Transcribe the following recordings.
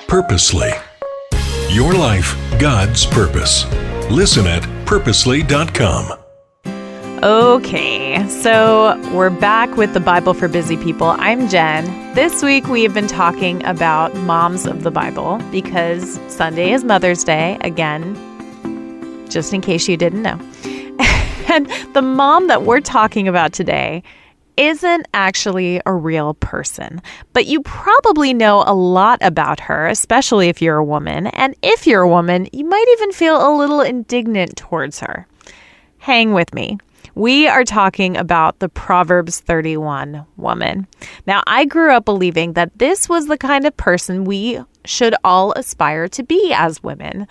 Purposely. Your life, God's purpose. Listen at purposely.com. Okay, so we're back with the Bible for Busy People. I'm Jen. This week we have been talking about moms of the Bible because Sunday is Mother's Day, again, just in case you didn't know. And the mom that we're talking about today isn't actually a real person, but you probably know a lot about her, especially if you're a woman. And if you're a woman, you might even feel a little indignant towards her. Hang with me. We are talking about the Proverbs 31 woman. Now, I grew up believing that this was the kind of person we should all aspire to be as women.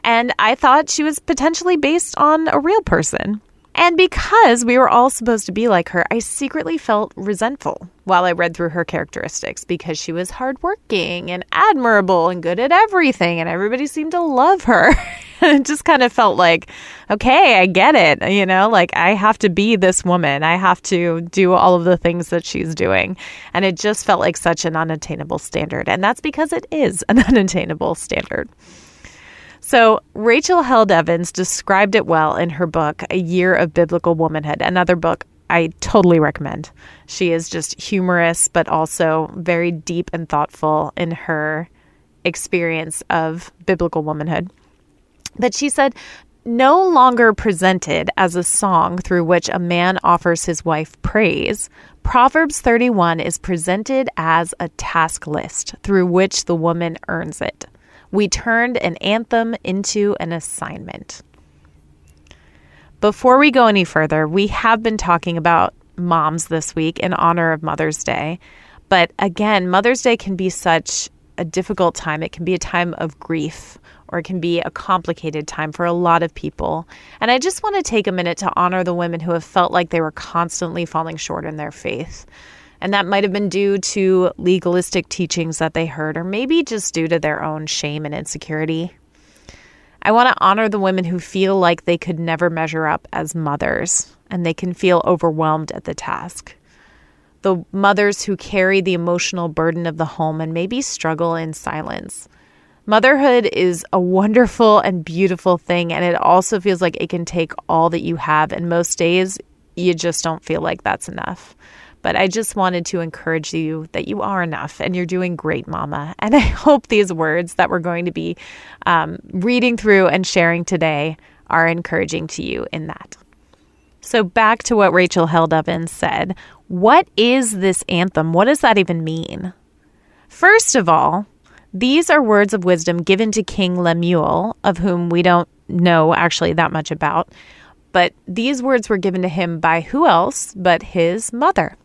And I thought she was potentially based on a real person. And because we were all supposed to be like her, I secretly felt resentful while I read through her characteristics because she was hardworking and admirable and good at everything, and everybody seemed to love her. And it just kind of felt like, okay, I get it. Like I have to be this woman. I have to do all of the things that she's doing. And it just felt like such an unattainable standard. And that's because it is an unattainable standard. So Rachel Held Evans described it well in her book, A Year of Biblical Womanhood, another book I totally recommend. She is just humorous, but also very deep and thoughtful in her experience of biblical womanhood. But she said, no longer presented as a song through which a man offers his wife praise, Proverbs 31 is presented as a task list through which the woman earns it. We turned an anthem into an assignment. Before we go any further, we have been talking about moms this week in honor of Mother's Day. But again, Mother's Day can be such a difficult time. It can be a time of grief, or it can be a complicated time for a lot of people. And I just want to take a minute to honor the women who have felt like they were constantly falling short in their faith. And that might have been due to legalistic teachings that they heard, or maybe just due to their own shame and insecurity. I want to honor the women who feel like they could never measure up as mothers, and they can feel overwhelmed at the task. The mothers who carry the emotional burden of the home and maybe struggle in silence. Motherhood is a wonderful and beautiful thing, and it also feels like it can take all that you have, and most days you just don't feel like that's enough. But I just wanted to encourage you that you are enough and you're doing great, Mama. And I hope these words that we're going to be reading through and sharing today are encouraging to you in that. So back to what Rachel Held Evans said. What is this anthem? What does that even mean? First of all, these are words of wisdom given to King Lemuel, of whom we don't know actually that much about. But these words were given to him by who else but his mother.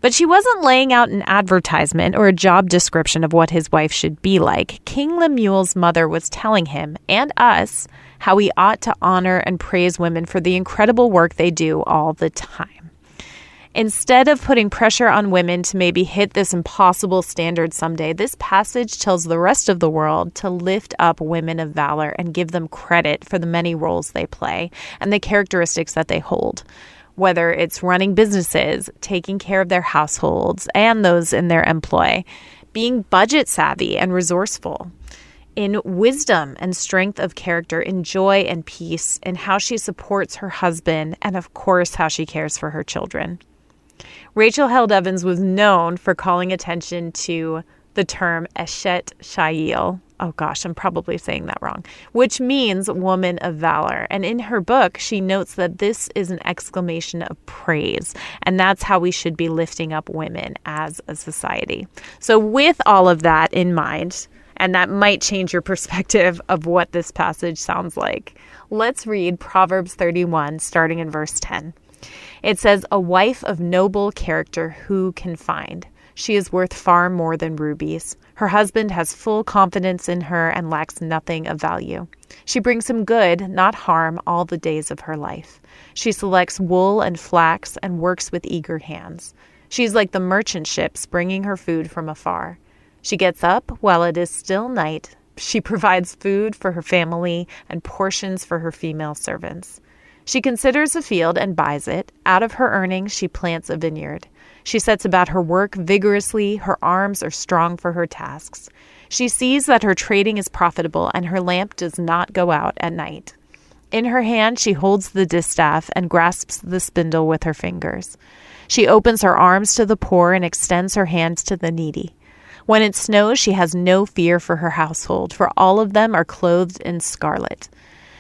But she wasn't laying out an advertisement or a job description of what his wife should be like. King Lemuel's mother was telling him and us how we ought to honor and praise women for the incredible work they do all the time. Instead of putting pressure on women to maybe hit this impossible standard someday, this passage tells the rest of the world to lift up women of valor and give them credit for the many roles they play and the characteristics that they hold. Whether it's running businesses, taking care of their households and those in their employ, being budget savvy and resourceful, in wisdom and strength of character, in joy and peace, in how she supports her husband, and of course, how she cares for her children. Rachel Held Evans was known for calling attention to the term Eshet Shayil. Oh gosh, I'm probably saying that wrong, which means woman of valor. And in her book, she notes that this is an exclamation of praise. And that's how we should be lifting up women as a society. So with all of that in mind, and that might change your perspective of what this passage sounds like, let's read Proverbs 31, starting in verse 10. It says, "A wife of noble character who can find? She is worth far more than rubies. Her husband has full confidence in her and lacks nothing of value. She brings him good, not harm, all the days of her life. She selects wool and flax and works with eager hands. She is like the merchant ships bringing her food from afar. She gets up while it is still night. She provides food for her family and portions for her female servants. She considers a field and buys it. Out of her earnings, she plants a vineyard. She sets about her work vigorously. Her arms are strong for her tasks. She sees that her trading is profitable, and her lamp does not go out at night. In her hand, she holds the distaff and grasps the spindle with her fingers. She opens her arms to the poor and extends her hands to the needy. When it snows, she has no fear for her household, for all of them are clothed in scarlet.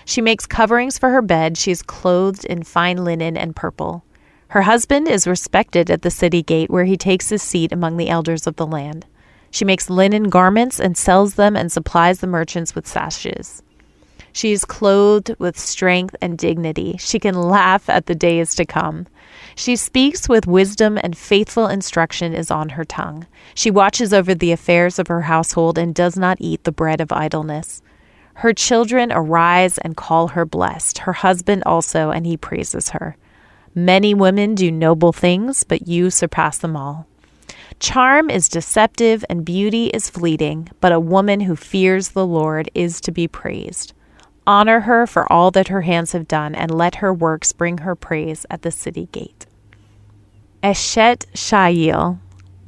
She makes coverings for her bed. She is clothed in fine linen and purple. Her husband is respected at the city gate, where he takes his seat among the elders of the land. She makes linen garments and sells them and supplies the merchants with sashes. She is clothed with strength and dignity. She can laugh at the days to come. She speaks with wisdom, and faithful instruction is on her tongue. She watches over the affairs of her household and does not eat the bread of idleness. Her children arise and call her blessed, her husband also, and he praises her. Many women do noble things, but you surpass them all. Charm is deceptive and beauty is fleeting, but a woman who fears the Lord is to be praised. Honor her for all that her hands have done, and let her works bring her praise at the city gate. Eshet Shayil,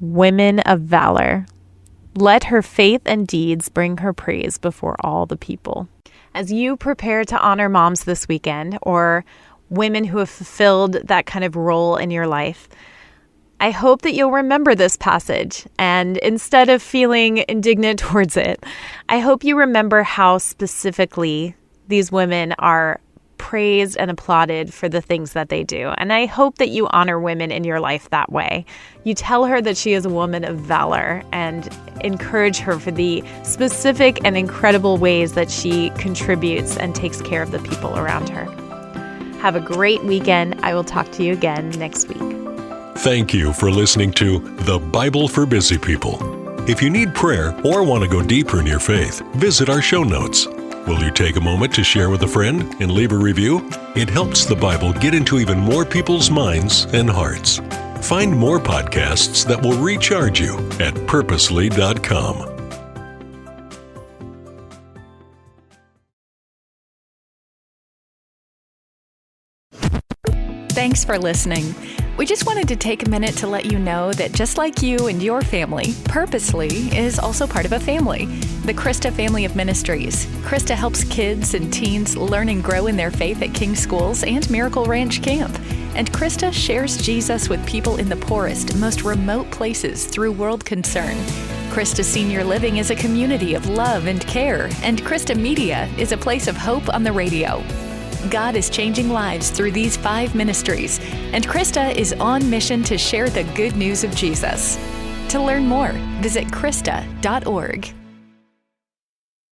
women of valor. Let her faith and deeds bring her praise before all the people. As you prepare to honor moms this weekend, or women who have fulfilled that kind of role in your life, I hope that you'll remember this passage, and instead of feeling indignant towards it, I hope you remember how specifically these women are praised and applauded for the things that they do. And I hope that you honor women in your life that way. You tell her that she is a woman of valor and encourage her for the specific and incredible ways that she contributes and takes care of the people around her. Have a great weekend. I will talk to you again next week. Thank you for listening to The Bible for Busy People. If you need prayer or want to go deeper in your faith, visit our show notes. Will you take a moment to share with a friend and leave a review? It helps the Bible get into even more people's minds and hearts. Find more podcasts that will recharge you at purposely.com. Thanks for listening. We just wanted to take a minute to let you know that just like you and your family, Purposely is also part of a family, the Krista Family of Ministries. Krista helps kids and teens learn and grow in their faith at King Schools and Miracle Ranch Camp. And Krista shares Jesus with people in the poorest, most remote places through World Concern. Krista Senior Living is a community of love and care, and Krista Media is a place of hope on the radio. God is changing lives through these 5 ministries, and Krista is on mission to share the good news of Jesus. To learn more, visit Krista.org.